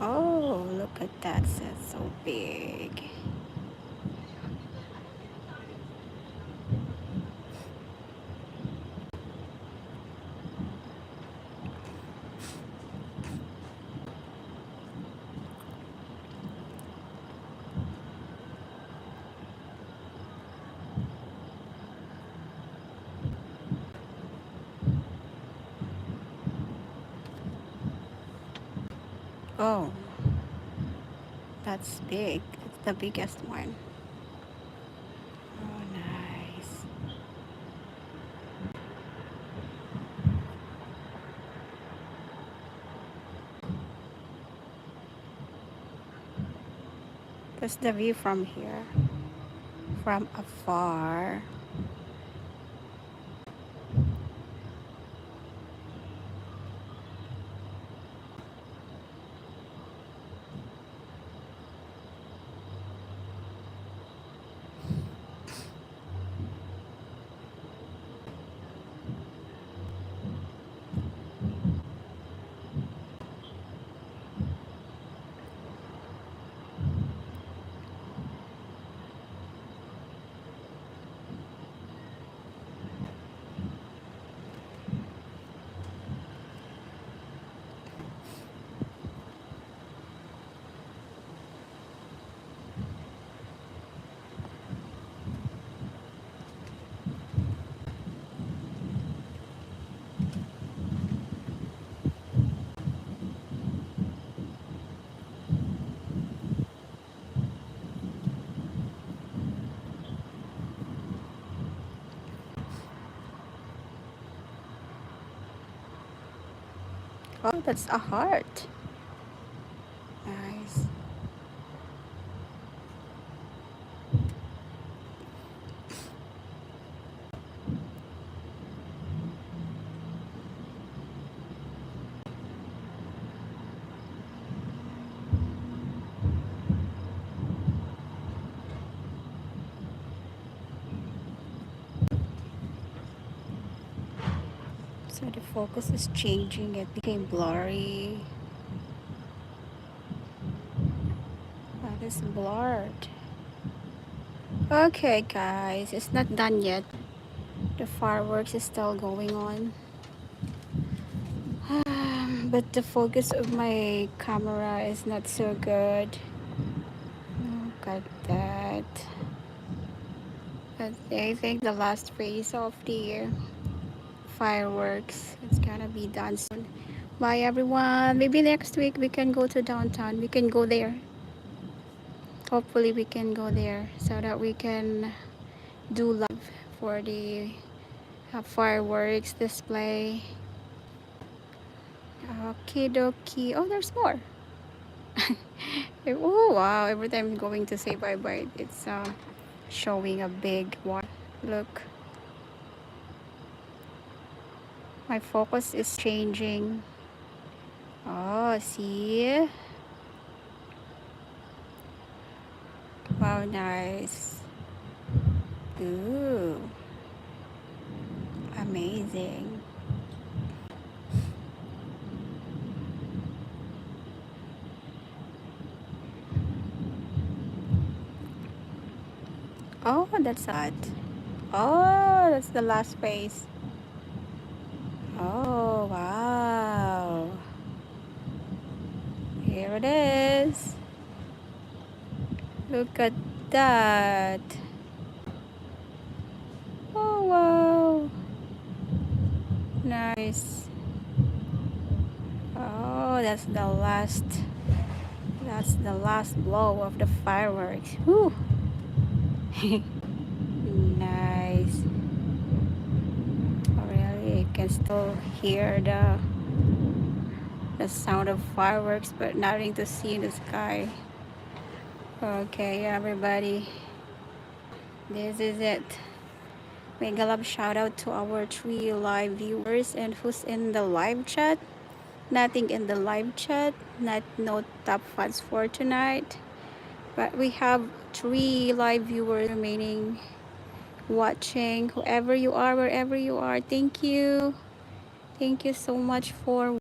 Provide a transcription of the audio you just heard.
Oh, look at that. That's so big. Oh, that's big. It's the biggest one. Oh, nice. That's the view from here, from afar. Oh, that's a heart. Nice. So the focus is changing. It became blurry. That is blurred. Okay, guys, it's not done yet. The fireworks is still going on. But the focus of my camera is not so good. Look at that. But I think the last phase of the fireworks it's gonna be done soon. Bye everyone. Maybe next week we can go to downtown. We can go there. Hopefully we can go there so that we can do live for the fireworks display. Okay, dokie. Oh, there's more. Oh wow, every time I'm going to say bye bye it's showing a big one. Look, my focus is changing. Oh, see? Wow, nice. Ooh, amazing. Oh, that's odd. Oh, that's the last phase. Oh, wow. Here it is. Look at that. Oh, wow. Nice. Oh, that's the last. That's the last blow of the fireworks. Whew. Nice. Oh, really, you can still hear the sound of fireworks, but nothing to see in the sky. Okay, everybody, this is it. Mega love shout out to our 3 live viewers and who's in the live chat. Nothing in the live chat, no top fans for tonight. But we have 3 live viewers remaining watching. Whoever you are, wherever you are, thank you. Thank you so much for